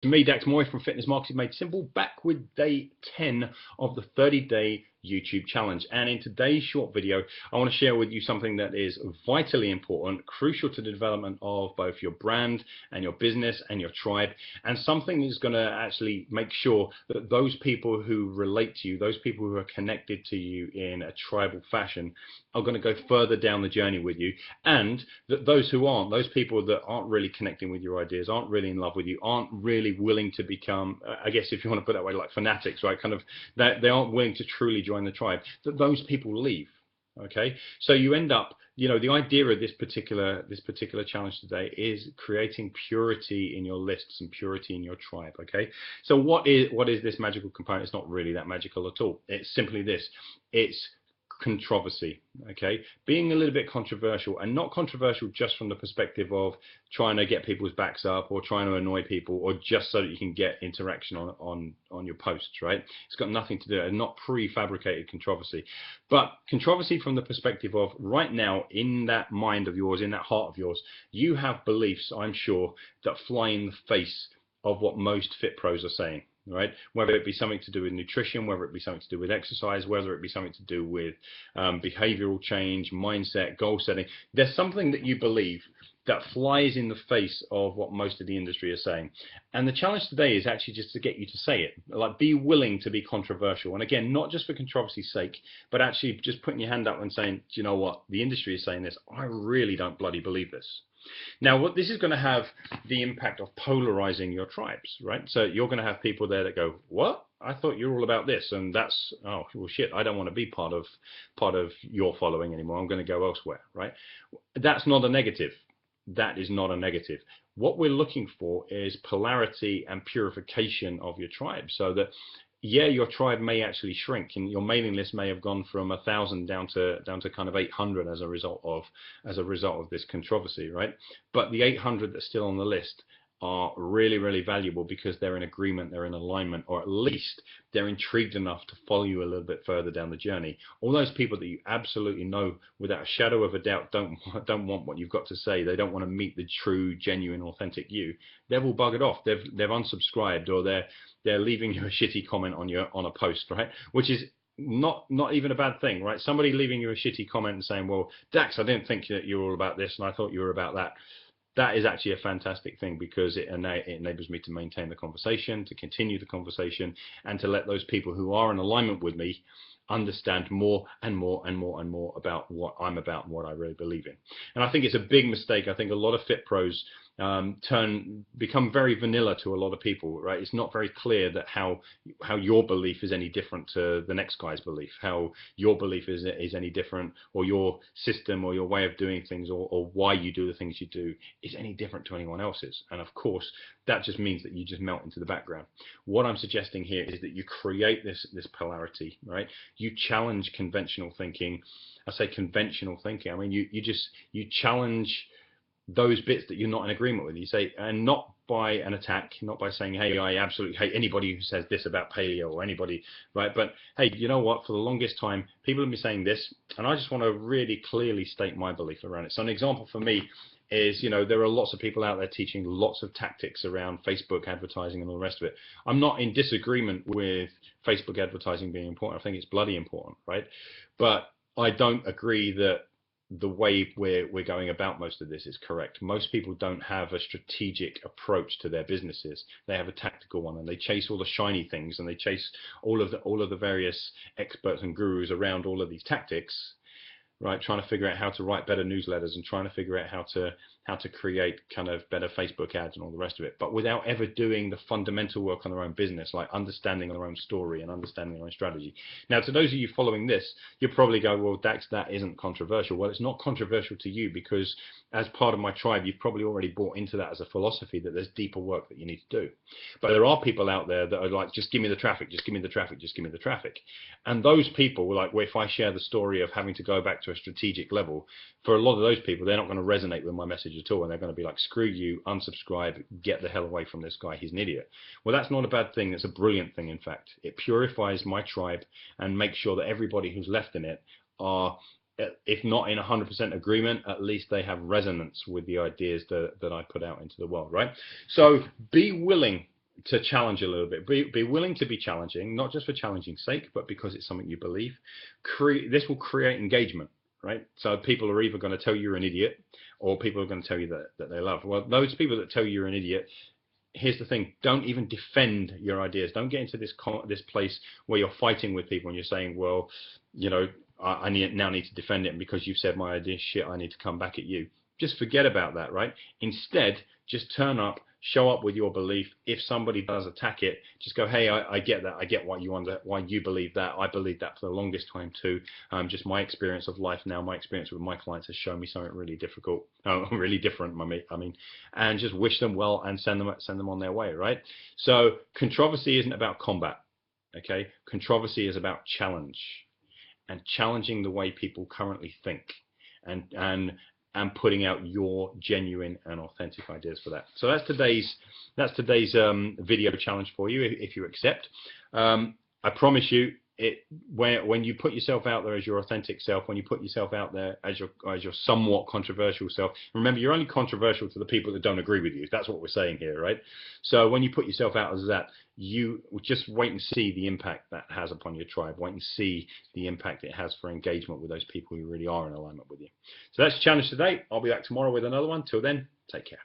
Me, Dax Moy from Fitness Marketing Made Simple, back with day 10 of the 30-day YouTube challenge. And in today's short video, I want to share with you something that is vitally important, crucial to the development of both your brand and your business and your tribe, and something that's going to actually make sure that those people who relate to you, those people who are connected to you in a tribal fashion, are going to go further down the journey with you, and that those who aren't, those people that aren't really connecting with your ideas, aren't really in love with you, aren't really willing to become, I guess if you want to put it that way, like fanatics, right? Kind of that they aren't willing to truly join the tribe, that those people leave. Okay, so you end up, the idea of this particular challenge today is creating purity in your lists and purity in your tribe. Okay, so what is this magical component? It's not really that magical at all. It's simply this. It's controversy. Okay, being a little bit controversial, and not controversial just from the perspective of trying to get people's backs up or trying to annoy people or just so that you can get interaction on your posts, right? It's got nothing to do, and not prefabricated controversy, but controversy from the perspective of right now, in that mind of yours, in that heart of yours, you have beliefs, I'm sure, that fly in the face of what most fit pros are saying, right? Whether it be something to do with nutrition, whether it be something to do with exercise, whether it be something to do with behavioral change, mindset, goal setting. There's something that you believe that flies in the face of what most of the industry is saying. And the challenge today is actually just to get you to say it. Like, be willing to be controversial. And again, not just for controversy's sake, but actually just putting your hand up and saying, do you know what? The industry is saying this. I really don't bloody believe this. Now, what this is going to have the impact of polarizing your tribes, right? So you're going to have people there that go, what? I thought you're all about this, and that's, oh well, shit, I don't want to be part of your following anymore. I'm going to go elsewhere, right? That's not a negative. That is not a negative. What we're looking for is polarity and purification of your tribe, so that, yeah, your tribe may actually shrink, and your mailing list may have gone from 1,000 down to kind of 800 as a result of this controversy, right? But the 800 that's still on the list are really, really valuable because they're in agreement, they're in alignment, or at least they're intrigued enough to follow you a little bit further down the journey. All those people that you absolutely know without a shadow of a doubt don't want what you've got to say. They don't want to meet the true, genuine, authentic you. They've all buggered off. They've unsubscribed, or they're leaving you a shitty comment on a post, right? Which is not even a bad thing, right? Somebody leaving you a shitty comment and saying, well, Dax, I didn't think that you were all about this, and I thought you were about that. That is actually a fantastic thing, because it enables me to maintain the conversation, to continue the conversation, and to let those people who are in alignment with me understand more and more and more and more about what I'm about and what I really believe in. And I think it's a big mistake. I think a lot of fit pros become very vanilla to a lot of people, right? It's not very clear that how your belief is any different to the next guy's belief, how your belief is any different, or your system or your way of doing things, or why you do the things you do is any different to anyone else's. And of course, that just means that you just melt into the background. What I'm suggesting here is that you create this polarity, right? You challenge conventional thinking. I say conventional thinking, I mean you challenge those bits that you're not in agreement with. You say, and not by an attack, not by saying, hey, I absolutely hate anybody who says this about paleo, or anybody, right? But hey, you know what? For the longest time, people have been saying this, and I just want to really clearly state my belief around it. So an example for me is, there are lots of people out there teaching lots of tactics around Facebook advertising and all the rest of it. I'm not in disagreement with Facebook advertising being important. I think it's bloody important, right? But I don't agree that the way we're going about most of this is correct. Most people don't have a strategic approach to their businesses. They have a tactical one, and they chase all the shiny things, and they chase all of the various experts and gurus around all of these tactics, right? Trying to figure out how to write better newsletters, and trying to figure out how to create kind of better Facebook ads and all the rest of it, but without ever doing the fundamental work on their own business, like understanding their own story and understanding their own strategy. Now, to those of you following this, you'll probably go, well, Dax, that isn't controversial. Well, it's not controversial to you, because as part of my tribe, you've probably already bought into that as a philosophy, that there's deeper work that you need to do. But there are people out there that are like, just give me the traffic, just give me the traffic, just give me the traffic. And those people, like, well, if I share the story of having to go back to a strategic level, for a lot of those people, they're not going to resonate with my message at all, and they're going to be like, screw you, unsubscribe, get the hell away from this guy, he's an idiot. Well, that's not a bad thing. It's a brilliant thing. In fact, it purifies my tribe and makes sure that everybody who's left in it are, if not in 100% agreement, at least they have resonance with the ideas that I put out into the world, right? So be willing to challenge a little bit. Be willing to be challenging, not just for challenging's sake, but because it's something you believe. This will create engagement, right? So people are either going to tell you you're an idiot, or people are going to tell you that they love. Well, those people that tell you you're an idiot, here's the thing: don't even defend your ideas. Don't get into this place where you're fighting with people and you're saying, well, you know, I now need to defend it, and because you've said my idea shit, I need to come back at you. Just forget about that, right? Instead, just turn up, show up with your belief. If somebody does attack it, just go, hey, I get that. I get why you believe that. I believe that for the longest time too. Just my experience of life now, my experience with my clients has shown me something really difficult, really different. I mean, and just wish them well and send them on their way, right? So controversy isn't about combat, okay? Controversy is about challenge, and challenging the way people currently think, and putting out your genuine and authentic ideas for that. So that's today's video challenge for you, if you accept. I promise you, when you put yourself out there as your authentic self, when you put yourself out there as your somewhat controversial self, remember, you're only controversial to the people that don't agree with you. That's what we're saying here, right? So when you put yourself out as that, you just wait and see the impact that has upon your tribe. Wait and see the impact it has for engagement with those people who really are in alignment with you. So that's the challenge today. I'll be back tomorrow with another one. Till then, take care.